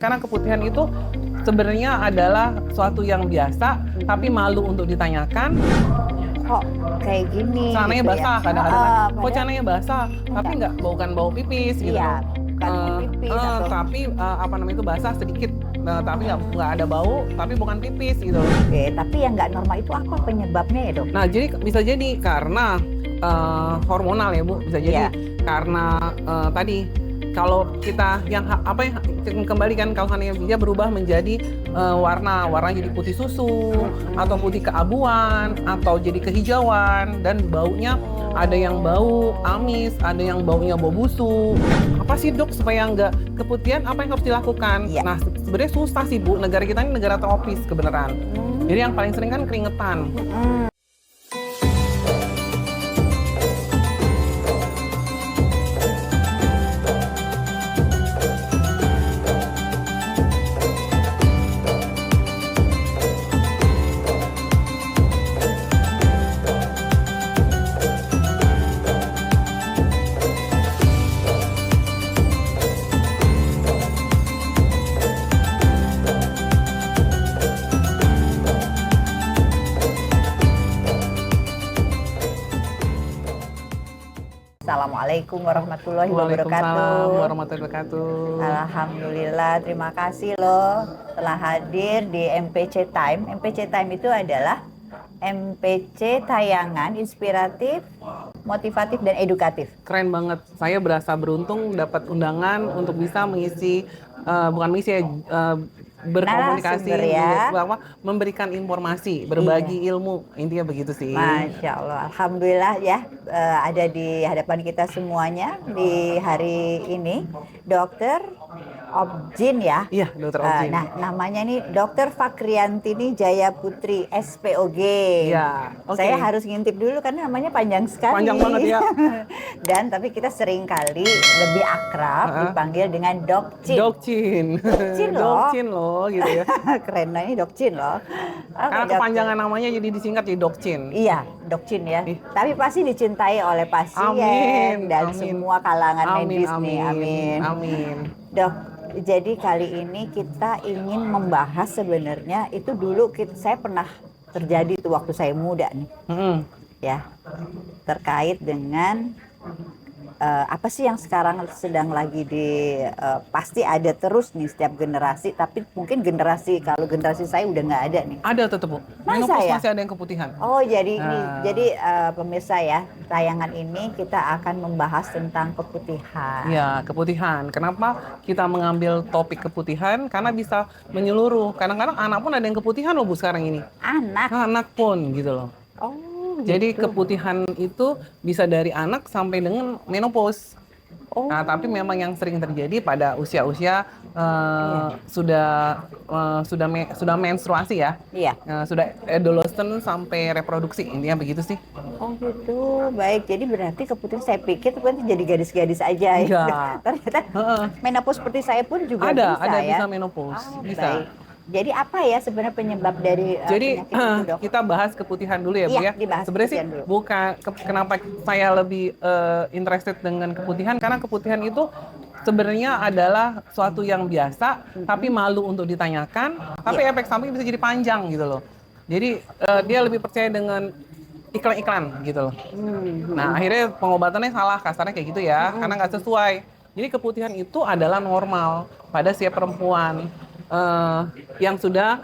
Karena keputihan itu sebenarnya adalah suatu yang biasa, tapi malu untuk ditanyakan. Kok kayak gini Celananya gitu ya? basah kadang-kadang kan, kok Padahal celananya basah, tapi enggak. bukan bau pipis gitu loh. Iya, bukan mau pipis atau Tapi apa namanya itu basah sedikit, tapi nggak ada bau, tapi bukan pipis gitu loh. oke, tapi yang nggak normal itu apa penyebabnya ya, Dok? Nah, jadi bisa jadi karena hormonal ya Bu, bisa jadi Iya. karena tadi kalau kita yang apa yang kembalikan kalau dia berubah menjadi warna jadi putih susu atau putih keabuan atau jadi kehijauan dan baunya ada yang bau amis, ada yang baunya bau busuk. Apa sih Dok supaya nggak keputihan? Apa yang harus dilakukan? Iya. Nah, sebenarnya susah sih Bu, negara kita ini negara tropis kebenaran. Jadi yang paling sering kan keringetan. Assalamualaikum warahmatullahi Waalaikumsalam wabarakatuh. warahmatullahi wabarakatuh. Alhamdulillah, terima kasih loh telah hadir di MPC Time. MPC Time itu adalah MPC tayangan inspiratif, motivatif, dan edukatif. Keren banget. Saya berasa beruntung dapat undangan untuk bisa mengisi, bukan mengisi ya, berkomunikasi, Narasumber ya. memberikan informasi, berbagi ilmu. Intinya begitu sih. Masya Allah, Alhamdulillah ya, ada di hadapan kita semuanya di hari ini, Dokter Objin ya. Iya, Dokter Objin. Nah, namanya nih Dokter Fakriantini Jaya Putri SPOG. Iya, oke. Saya harus ngintip dulu karena namanya panjang sekali. Panjang banget ya. Dan tapi kita sering kali lebih akrab dipanggil dengan Dokcin. Dokcin. Dokcin loh. Dokcin loh gitu ya. Keren, nah ini Dokcin loh. Karena kepanjangan namanya jadi disingkat jadi Dokcin. Iya, Dokcin ya. Tapi pasti dicintai oleh pasien dan amin. semua kalangan medis nih. Amin. Amin. Dok, jadi kali ini kita ingin membahas sebenarnya itu dulu saya pernah terjadi tuh waktu saya muda nih. Ya. Terkait dengan apa sih yang sekarang sedang lagi pasti ada terus nih setiap generasi, tapi mungkin kalau generasi saya udah nggak ada nih. Ada tetap Bu. Masa ya? Masih ada yang keputihan. Oh jadi pemirsa ya, tayangan ini kita akan membahas tentang keputihan. Ya, keputihan. Kenapa kita mengambil topik keputihan? Karena bisa menyeluruh. Kadang-kadang anak pun ada yang keputihan loh Bu sekarang ini. Anak pun gitu loh. Oh. Jadi gitu. keputihan itu bisa dari anak sampai dengan menopause. Oh. Nah, tapi memang yang sering terjadi pada usia-usia sudah menstruasi ya. Iya. Sudah adolescent sampai reproduksi, intinya begitu sih. Oh gitu, baik. Jadi berarti keputihan, saya pikir itu nanti jadi gadis-gadis aja ya. Ternyata menopause seperti saya pun juga bisa menopause, bisa. Baik. Jadi apa ya sebenarnya penyebab dari Jadi penyakit itu, Dok? kita bahas keputihan dulu ya Bu ya. Sebenarnya sih bukan kenapa saya lebih interested dengan keputihan, karena keputihan itu sebenarnya adalah suatu yang biasa tapi malu untuk ditanyakan, tapi efek samping bisa jadi panjang gitu loh. Jadi dia lebih percaya dengan iklan-iklan gitu loh. Nah, akhirnya pengobatannya salah, kasarnya kayak gitu ya, karena nggak sesuai. Jadi keputihan itu adalah normal pada si perempuan yang sudah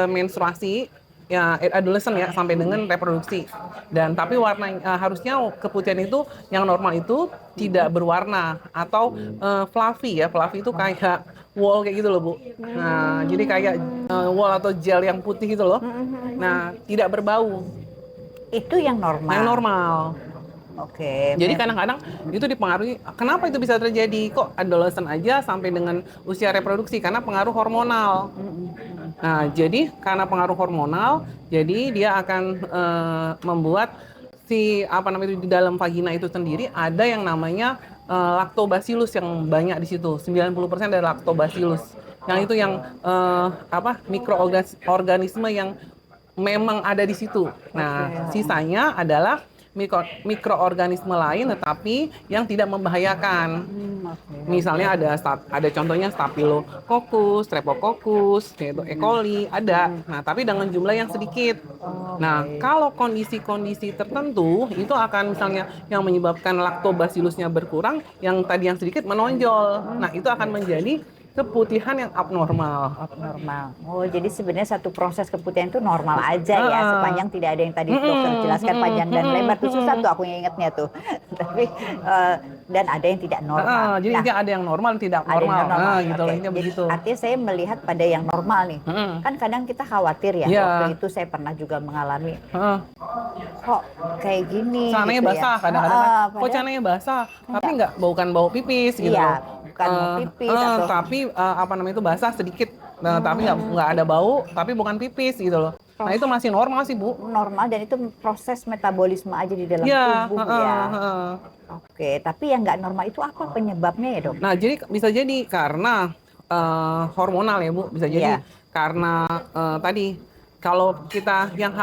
menstruasi ya, adolescent ya, sampai dengan reproduksi. Dan tapi warna harusnya keputihan itu yang normal itu tidak berwarna atau fluffy ya. Fluffy itu kayak wool kayak gitu loh Bu. Nah, jadi kayak wool atau gel yang putih gitu loh. Nah, tidak berbau. Itu yang normal. Yang normal. Oke. Jadi kadang-kadang itu dipengaruhi. Kenapa itu bisa terjadi? Kok adolescent aja sampai dengan usia reproduksi? Karena pengaruh hormonal. Nah, jadi karena pengaruh hormonal, jadi dia akan membuat di dalam vagina itu sendiri ada yang namanya lactobacillus yang banyak di situ. 90% dari lactobacillus. Yang itu yang mikroorganisme yang memang ada di situ. Nah, sisanya adalah mikroorganisme lain tetapi yang tidak membahayakan. Misalnya ada contohnya Staphylococcus, Streptococcus, yaitu E. coli ada. Nah, tapi dengan jumlah yang sedikit. Nah, kalau kondisi-kondisi tertentu itu akan misalnya yang menyebabkan Lactobacillusnya berkurang, yang tadi yang sedikit menonjol. Nah, itu akan menjadi keputihan yang abnormal. Abnormal. Oh, jadi sebenarnya satu proses keputihan itu normal aja ya, sepanjang tidak ada yang tadi dokter jelaskan panjang dan lebar. Itu susah tuh aku ingatnya tuh. Tapi dan ada yang tidak normal. Jadi ada yang normal, tidak normal. Gitu lah, ini begitu. Artinya saya melihat pada yang normal nih. Kan kadang kita khawatir ya. Waktu itu saya pernah juga mengalami. Kok kayak gini? Celananya gitu basah, ya. kadang-kadang kok celananya basah, tapi bukan bau pipis gitu. Iya, bukan bau pipis atau tapi itu basah sedikit. Nah, tapi nggak ada bau, tapi bukan pipis gitu loh. Nah, itu masih normal sih, Bu. Normal, dan itu proses metabolisme aja di dalam tubuh ya. Oke, tapi yang nggak normal itu apa penyebabnya ya, Dok? Nah, jadi bisa jadi karena hormonal ya, Bu. Bisa jadi karena tadi kalau kita yang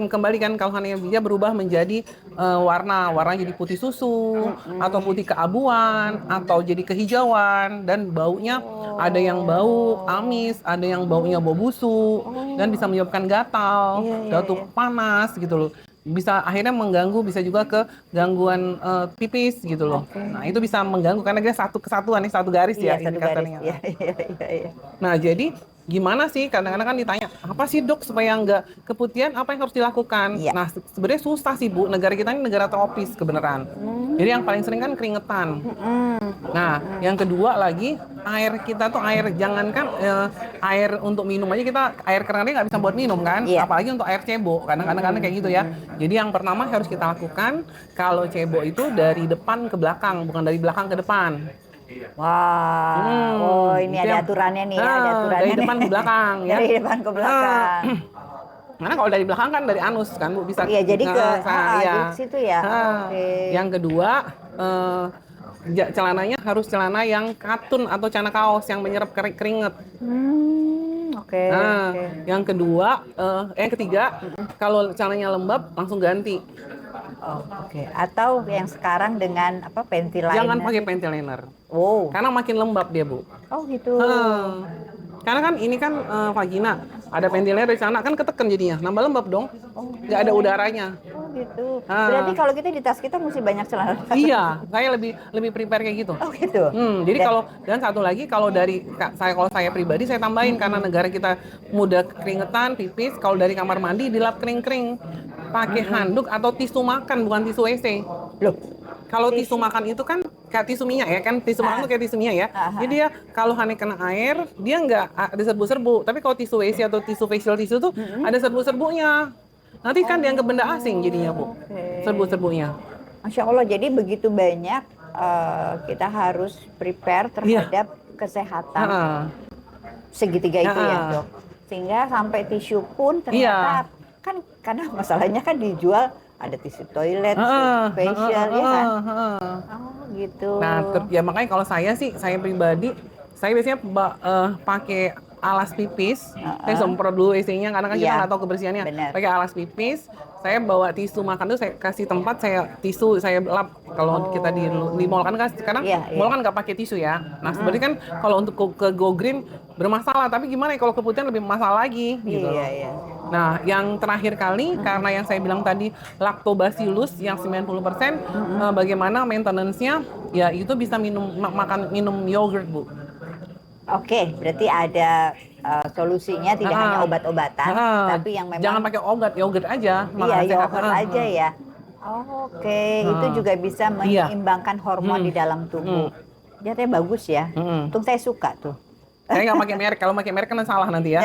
kembalikan kalau Hania berubah menjadi warna jadi putih susu atau putih keabuan atau jadi kehijauan, dan baunya ada yang bau amis, ada yang baunya bau busuk, dan bisa menyebabkan gatal, datuk panas gitu loh. Bisa akhirnya mengganggu, bisa juga ke gangguan pipis gitu loh. Nah, itu bisa mengganggu karena dia satu kesatuan nih, satu garis ya indikatornya. Nah, jadi gimana sih, kadang-kadang kan ditanya, apa sih dok supaya nggak keputihan, apa yang harus dilakukan? Nah, sebenarnya susah sih Bu, negara kita ini negara tropis kebenaran. Jadi yang paling sering kan keringetan. Nah, yang kedua lagi, air kita tuh jangankan air untuk minum aja, kita air keran nggak bisa buat minum kan, apalagi untuk air cebo, kadang-kadang kayak gitu ya. Jadi yang pertama harus kita lakukan, kalau cebo itu dari depan ke belakang, bukan dari belakang ke depan. Wah, ini ada aturannya nih, ada aturannya dari depan ke belakang ya. Dari depan ke belakang. Karena kalau dari belakang kan dari anus kan Bu, bisa. Iya, jadi ke di situ ya. Yang kedua, celananya harus celana yang katun atau celana kaos yang menyerap keringat. Yang kedua, yang ketiga, kalau celananya lembab langsung ganti. Atau yang sekarang dengan panty liner. Jangan pakai panty liner. Karena makin lembab dia, Bu. Oh, gitu. Karena kan ini kan vagina, ada panty liner di sana kan ketekan jadinya, nambah lembab dong. Nggak ada udaranya. Oh, gitu. Berarti kalau kita di tas kita mesti banyak celana. Iya, saya lebih prepare kayak gitu. Oh, gitu. Jadi dan satu lagi kalau saya pribadi saya tambahin, karena negara kita mudah keringetan, pipis, kalau dari kamar mandi dilap kering-kering. Pakai handuk atau tisu makan, bukan tisu WC. Loh, kalau tisu makan itu kan kayak tisu minyak ya kan, tisu makan itu kayak tisu minyak ya. Jadi dia kalau Hanya kena air, dia nggak ada serbu-serbu. Tapi kalau tisu WC atau tisu facial tisu tuh ada serbu-serbunya. Nanti kan dianggap benda asing jadinya, Bu. Serbu-serbunya. Masya Allah, jadi begitu banyak kita harus prepare terhadap kesehatan segitiga itu ya, Dok. Sehingga sampai tisu pun ternyata kan, karena masalahnya kan dijual ada tisu toilet, tisu facial ya kan. Gitu. Nah, ya makanya kalau saya pribadi, saya biasanya pakai alas pipis. Saya semprot dulu WC-nya karena kan kita nggak tahu kebersihannya. Pakai alas pipis, saya bawa tisu makan tuh, saya kasih tempat, saya lap. Kalau kita di mall kan sekarang mall kan nggak pakai tisu ya. Nah, sebenarnya kan kalau untuk ke Go Green bermasalah, tapi gimana ya kalau keputihan lebih masalah lagi gitu. Nah, yang terakhir kali, karena yang saya bilang tadi Lactobacillus yang 90%, bagaimana maintenance-nya? Ya itu bisa minum yogurt, Bu. Oke, berarti ada solusinya, tidak hanya obat-obatan, tapi yang memang jangan pakai obat, yogurt aja. Iya, yogurt aja ya. Itu juga bisa menyeimbangkan hormon di dalam tubuh. Jadi bagus ya. Untung saya suka tuh. Saya nggak pakai merek, kalau pakai merek kan salah nanti ya.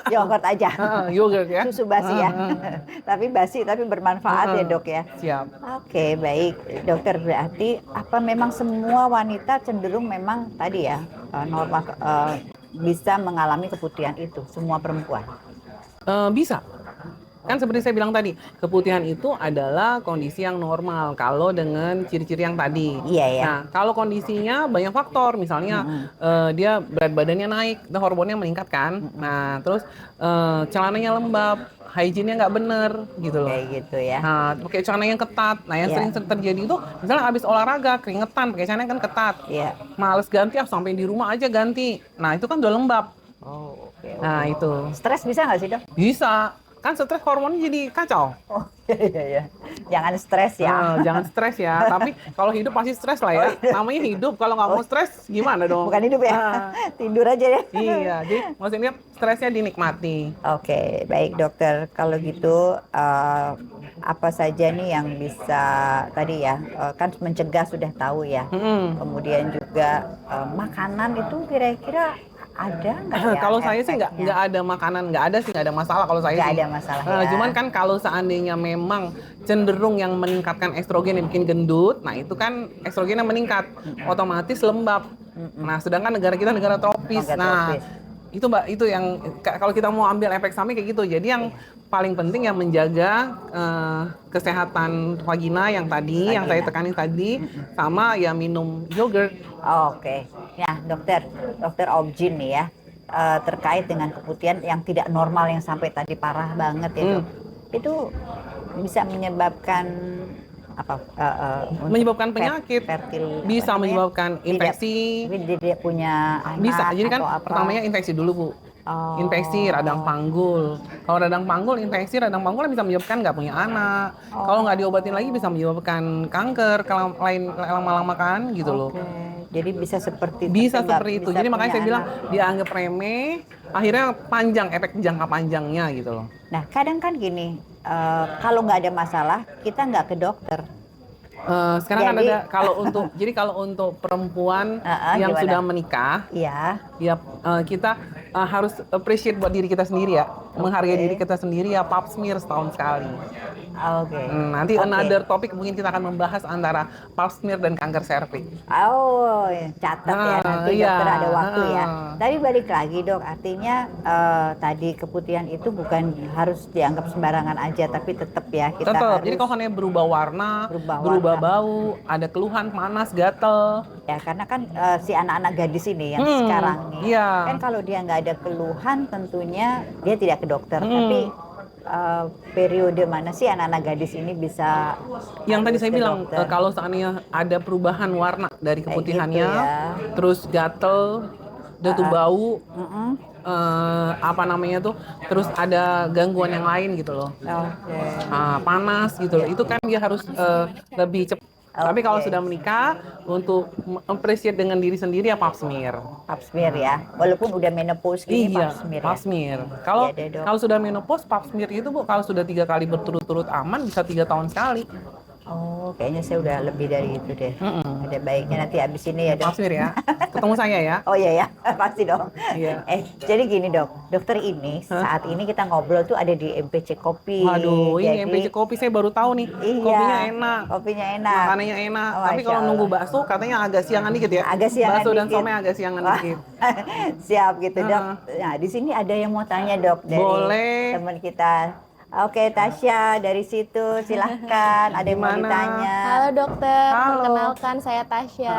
Yogurt aja. Yogurt ya. Susu basi ya. Tapi basi tapi bermanfaat ya, Dok ya. Siap. Oke, baik. Dokter, berarti apa memang semua wanita cenderung memang tadi ya normal bisa mengalami keputihan itu, semua perempuan? Bisa. Kan seperti saya bilang tadi, keputihan itu adalah kondisi yang normal kalau dengan ciri-ciri yang tadi. Iya ya. Nah, kalau kondisinya banyak faktor, misalnya dia berat badannya naik, dan hormonnya meningkat kan. Nah, terus celananya lembab, hygiene-nya nggak bener gitu loh. Kayak gitu ya. Nah, pakai celana yang ketat. Nah, yang sering terjadi itu misalnya habis olahraga, keringetan, pakai celana yang kan ketat. Iya. Males ganti, sampai di rumah aja ganti. Nah, itu kan udah lembab. Oh, oke. Nah, itu. Stres bisa nggak sih, Dok? Bisa. Kan stres hormonnya jadi kacau. Oh, iya. Jangan stres ya. Jangan stres ya. Tapi kalau hidup pasti stres lah ya. Namanya hidup. Kalau nggak mau stres, gimana dong? Bukan hidup ya. Tidur aja ya. Iya. Jadi maksudnya stresnya dinikmati. Oke, baik dokter. Kalau gitu apa saja nih yang bisa tadi ya kan mencegah sudah tahu ya. Kemudian juga makanan itu kira-kira ada nggak ya? Kalau saya sih nggak ada makanan, nggak ada masalah kalau saya nggak sih. ada masalah ya. Cuman kan kalau seandainya memang cenderung yang meningkatkan estrogen yang bikin gendut, nah itu kan estrogennya meningkat, otomatis lembab. Nah sedangkan negara kita negara tropis. Itu Mbak, itu yang kalau kita mau ambil efek samping kayak gitu. Jadi yang paling penting yang menjaga kesehatan vagina yang tadi, yang saya tekanin tadi, sama ya minum yogurt. Oke. Ya, dokter Objin nih ya, terkait dengan keputihan yang tidak normal yang sampai tadi parah banget ya dok. Itu bisa menyebabkan apa? Menyebabkan penyakit, bisa menyebabkan infeksi. Tidak punya anak. Bisa. Jadi kan apa? pertamanya infeksi dulu Bu. Infeksi radang panggul. Kalau radang panggul, infeksi radang panggul bisa menyebabkan nggak punya anak. Kalau nggak diobatin lagi bisa menyebabkan kanker, lama-lama kan gitu loh. Jadi bisa seperti itu. Jadi makanya saya bilang dianggap remeh, akhirnya panjang, efek jangka panjangnya gitu loh. Nah kadang kan gini, kalau nggak ada masalah kita nggak ke dokter. Sekarang kan ada kalau untuk perempuan yang gimana? sudah menikah, ya kita harus appreciate buat diri kita sendiri ya, menghargai diri kita sendiri ya, pap smear setahun sekali. Nanti another topik mungkin kita akan membahas antara pap smear dan kanker serviks. Catat ya nanti dokter ada waktu ya. Tapi balik lagi dok, artinya tadi keputihan itu bukan harus dianggap sembarangan aja, tapi tetap ya kita harus. Jadi kalau hanya berubah warna, berubah bau, ada keluhan panas, gatel. Ya karena kan si anak-anak gadis ini yang sekarang nih, kan kalau dia nggak ada keluhan tentunya dia tidak ke dokter. Tapi periode mana sih anak-anak gadis ini bisa? Yang tadi saya bilang kalau seandainya ada perubahan warna dari keputihannya, gitu ya. Terus gatel, tuh bau, terus ada gangguan yang lain gitu loh. Panas gitu loh. Itu kan dia harus lebih cepat. Tapi kalau sudah menikah, untuk appreciate dengan diri sendiri ya pap smear. Pap smear ya, walaupun udah menopause gini pap smear. Kalau sudah menopause, pap smear itu Bu, kalau sudah 3 kali berturut-turut aman bisa 3 tahun sekali. Kayaknya saya udah lebih dari itu deh. Ada baiknya nanti abis ini ya dok. Pap smear ya, ketemu saya ya. Oh iya ya, pasti dong. Iya. Jadi gini dok, dokter ini saat ini kita ngobrol tuh ada di MPC Kopi. Waduh, ini MPC Kopi saya baru tahu nih. Kopinya enak. Makanannya enak. Tapi kalau nunggu bakso katanya agak siangan dikit ya. Agak siangan bakso dikit. Dan somai agak siangan dikit. Siap gitu dok. Nah di sini ada yang mau tanya dok dari teman kita. Oke, Tasya dari situ silahkan. Ada yang mau ditanya. Halo dokter, perkenalkan saya Tasya.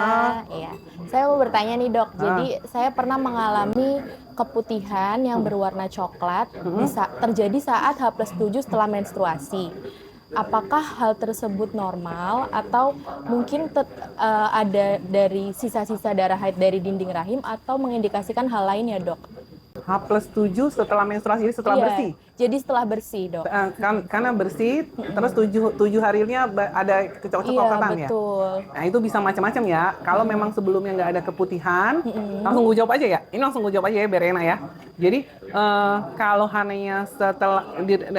Iya, saya mau bertanya nih dok. Jadi saya pernah mengalami keputihan yang berwarna coklat terjadi saat H+7 setelah menstruasi. Apakah hal tersebut normal atau mungkin ada dari sisa-sisa darah haid dari dinding rahim atau mengindikasikan hal lain ya dok? H+7 setelah menstruasi, jadi setelah bersih? Jadi setelah bersih dok. Karena bersih, terus 7 harinya ada kecoklatan ya? Betul. Nah itu bisa macam-macam ya. Kalau memang sebelumnya nggak ada keputihan, langsung gue jawab aja ya. Ini langsung gue jawab aja ya biar enak ya. Jadi kalau hanya setelah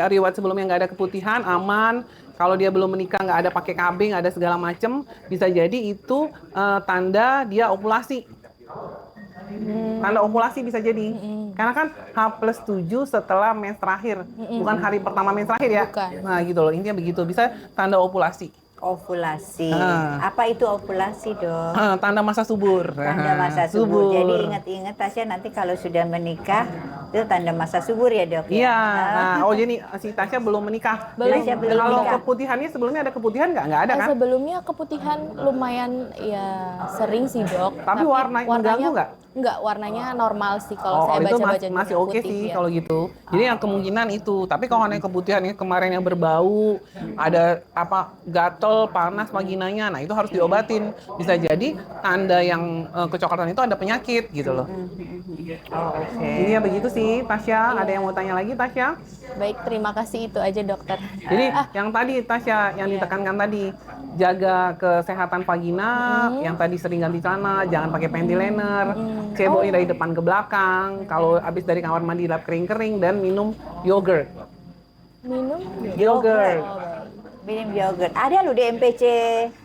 riwayat sebelumnya nggak ada keputihan, aman. Kalau dia belum menikah, nggak ada pakai KB, nggak ada segala macam, bisa jadi itu tanda dia ovulasi. Tanda ovulasi bisa jadi. Karena kan H+7 setelah mens terakhir, bukan hari pertama mens terakhir ya. Bukan. Nah gitu loh, intinya begitu. Bisa tanda ovulasi. ovulasi. Apa itu ovulasi, Dok? Tanda masa subur. Tanda masa subur. Jadi ingat-ingat Tasya nanti kalau sudah menikah itu tanda masa subur ya, Dok ya. Iya. Jadi si Tasya belum menikah. Tasya belum Kalau menikah. keputihannya sebelumnya ada keputihan nggak? Nggak ada kan? Sebelumnya keputihan lumayan ya sering sih, Dok. Tapi warnanya mengganggu nggak? Enggak, warnanya normal sih kalau saya itu baca-baca di masih buku oke putih, sih ya. kalau gitu. Jadi yang kemungkinan itu. Tapi kalau yang keputihannya kemarin yang berbau, ada apa gatel, panas vaginanya, nah itu harus diobatin. Bisa jadi tanda yang kecoklatan itu ada penyakit gitu loh. Oke. Jadi ya begitu sih, Tasya. Ada yang mau tanya lagi, Tasya? Baik, terima kasih itu aja dokter. Jadi yang tadi Tasya yang ditekankan tadi, jaga kesehatan vagina, yang tadi sering ganti celana, jangan pakai panty liner, cebokin dari depan ke belakang, kalau habis dari kamar mandi lap kering-kering, dan minum yogurt. Minum Yogurt. Minum yogurt. Ada loh di MPC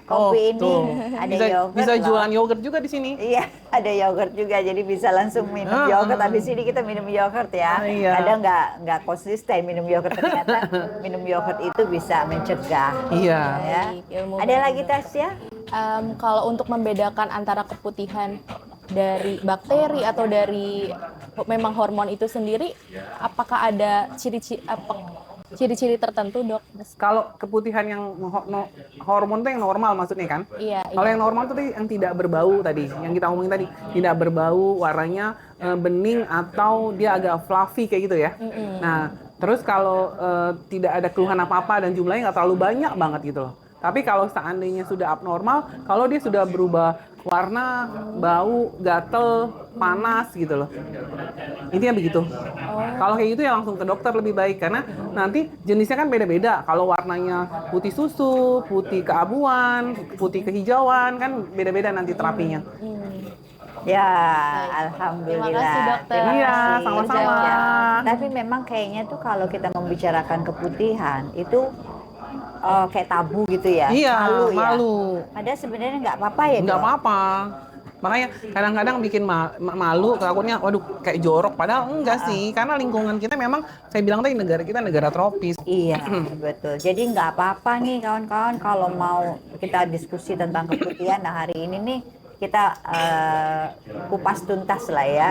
kopi ini. Ada yogurt. Bisa loh. jualan yogurt juga di sini. Iya, ada yogurt juga. Jadi bisa langsung minum yogurt. Habis ini kita minum yogurt ya. Iya. Kadang nggak konsisten minum yogurt. Ternyata minum yogurt itu bisa mencegah. Iya. Ya. Ada lagi Tasya? Kalau untuk membedakan antara keputihan dari bakteri atau dari memang hormon itu sendiri, apakah ada ciri-ciri tertentu, Dok? Kalau keputihan yang hormon itu yang normal maksudnya kan? Iya. Kalau yang normal itu yang tidak berbau tadi, yang kita omongin tadi, tidak berbau, warnanya bening atau dia agak fluffy kayak gitu ya. Nah, terus kalau tidak ada keluhan apa-apa dan jumlahnya nggak terlalu banyak banget gitu loh. Tapi kalau seandainya sudah abnormal, kalau dia sudah berubah warna, bau, gatel, panas gitu loh. Intinya begitu. Kalau kayak gitu ya langsung ke dokter lebih baik, karena nanti jenisnya kan beda-beda. Kalau warnanya putih susu, putih keabuan, putih kehijauan, kan beda-beda nanti terapinya. Ya, alhamdulillah. Terima kasih, dokter. Iya, sama-sama. Tapi memang kayaknya tuh kalau kita membicarakan keputihan itu kayak tabu gitu ya. Iya, malu. Padahal sebenarnya nggak apa-apa ya, Nggak Dok? apa-apa. Makanya kadang-kadang bikin malu, takutnya waduh kayak jorok. Padahal enggak sih, karena lingkungan kita memang, saya bilang tadi negara kita negara tropis. Iya, betul. Jadi nggak apa-apa nih kawan-kawan kalau mau kita diskusi tentang keputihan. Nah hari ini nih kita kupas tuntas lah ya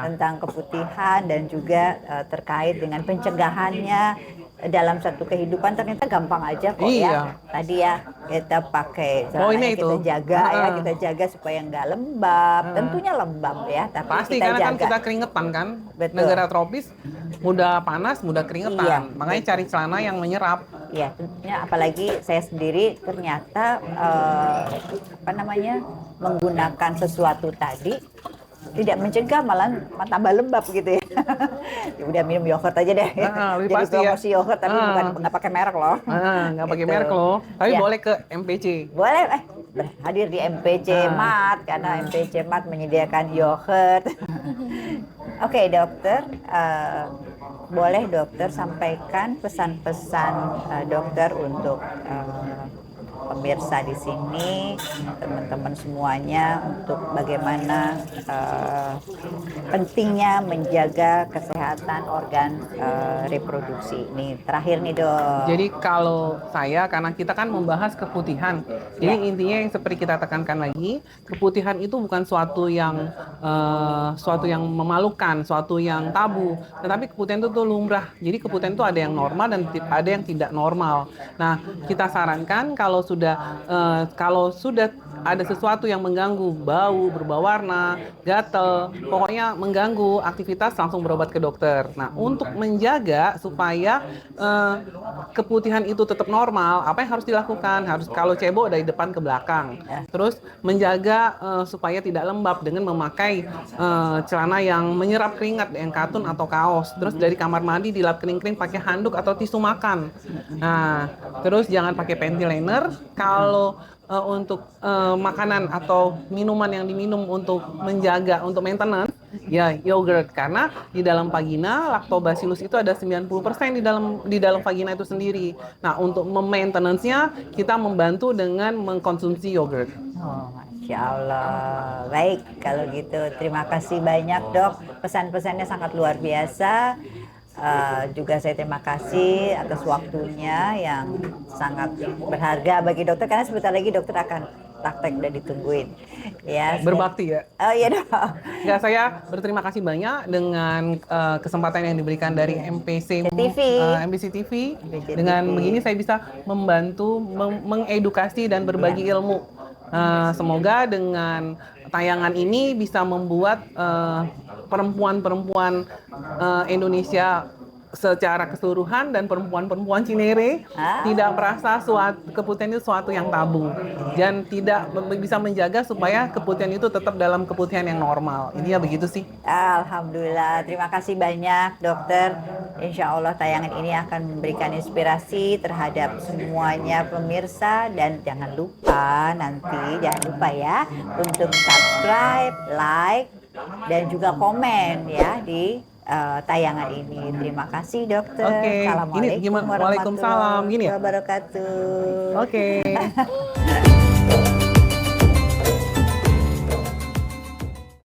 tentang keputihan dan juga terkait dengan pencegahannya dalam satu kehidupan. Ternyata gampang aja kok ya. Tadi ya kita pakai celana kita jaga ya, kita jaga supaya nggak lembab. Tentunya lembab ya, tapi pasti kita karena jaga. kan kita keringetan kan. Betul. Negara tropis mudah panas, mudah keringetan. Iya, makanya cari celana yang menyerap. Iya, tentunya apalagi saya sendiri ternyata menggunakan sesuatu tadi tidak mencegah, malah tambah lembab gitu ya. Ya udah minum yogurt aja deh. Jadi pasti promosi yogurt tapi bukan nggak pakai merek loh. Nggak pakai merek loh. Tapi boleh ke MPC. Boleh hadir di MPC Mart karena MPC Mart menyediakan yogurt. Oke, dokter, boleh dokter sampaikan pesan-pesan dokter untuk pemirsa di sini, teman-teman semuanya, untuk bagaimana pentingnya menjaga kesehatan organ reproduksi. Ini terakhir nih, Dok. Jadi kalau saya, karena kita kan membahas keputihan, jadi intinya yang seperti kita tekankan lagi, keputihan itu bukan suatu yang memalukan, suatu yang tabu, tetapi keputihan itu tuh lumrah. Jadi keputihan itu ada yang normal dan ada yang tidak normal. Nah, kita sarankan kalau sudah ada sesuatu yang mengganggu, bau, berubah warna, gatel, pokoknya mengganggu aktivitas, langsung berobat ke dokter. Nah, untuk menjaga supaya keputihan itu tetap normal, apa yang harus dilakukan? Harus kalau cebok dari depan ke belakang. Terus menjaga supaya tidak lembab dengan memakai celana yang menyerap keringat, yang katun atau kaos. Terus dari kamar mandi dilap kering-kering pakai handuk atau tisu makan. Nah, terus jangan pakai panty liner. Kalau untuk makanan atau minuman yang diminum untuk menjaga, untuk maintenance, ya yogurt, karena di dalam vagina lactobacillus itu ada 90% di dalam vagina itu sendiri. Nah, untuk memaintenance-nya kita membantu dengan mengkonsumsi yogurt. Oh, Masya Allah. Baik, kalau gitu terima kasih banyak, Dok. Pesan-pesannya sangat luar biasa. Juga saya terima kasih atas waktunya yang sangat berharga bagi dokter, karena sebentar lagi dokter akan praktek, udah ditungguin. Ya, berbakti ya. Oh iya dong. Ya, saya berterima kasih banyak dengan kesempatan yang diberikan dari MPC TV. MPC TV. Dengan begini saya bisa membantu mengedukasi dan berbagi ilmu. Semoga dengan tayangan ini bisa membuat perempuan-perempuan Indonesia secara keseluruhan dan perempuan-perempuan Cinere tidak merasa keputihan itu suatu yang tabu, dan tidak bisa menjaga supaya keputihan itu tetap dalam keputihan yang normal. Ini ya begitu sih. Alhamdulillah, terima kasih banyak dokter. Insya Allah tayangan ini akan memberikan inspirasi terhadap semuanya pemirsa, dan jangan lupa ya untuk subscribe, like, dan juga komen ya di tayangan ini. Terima kasih dokter. Oke. Assalamualaikum Waalaikumsalam. Gini ya. wabarakatuh. Oke.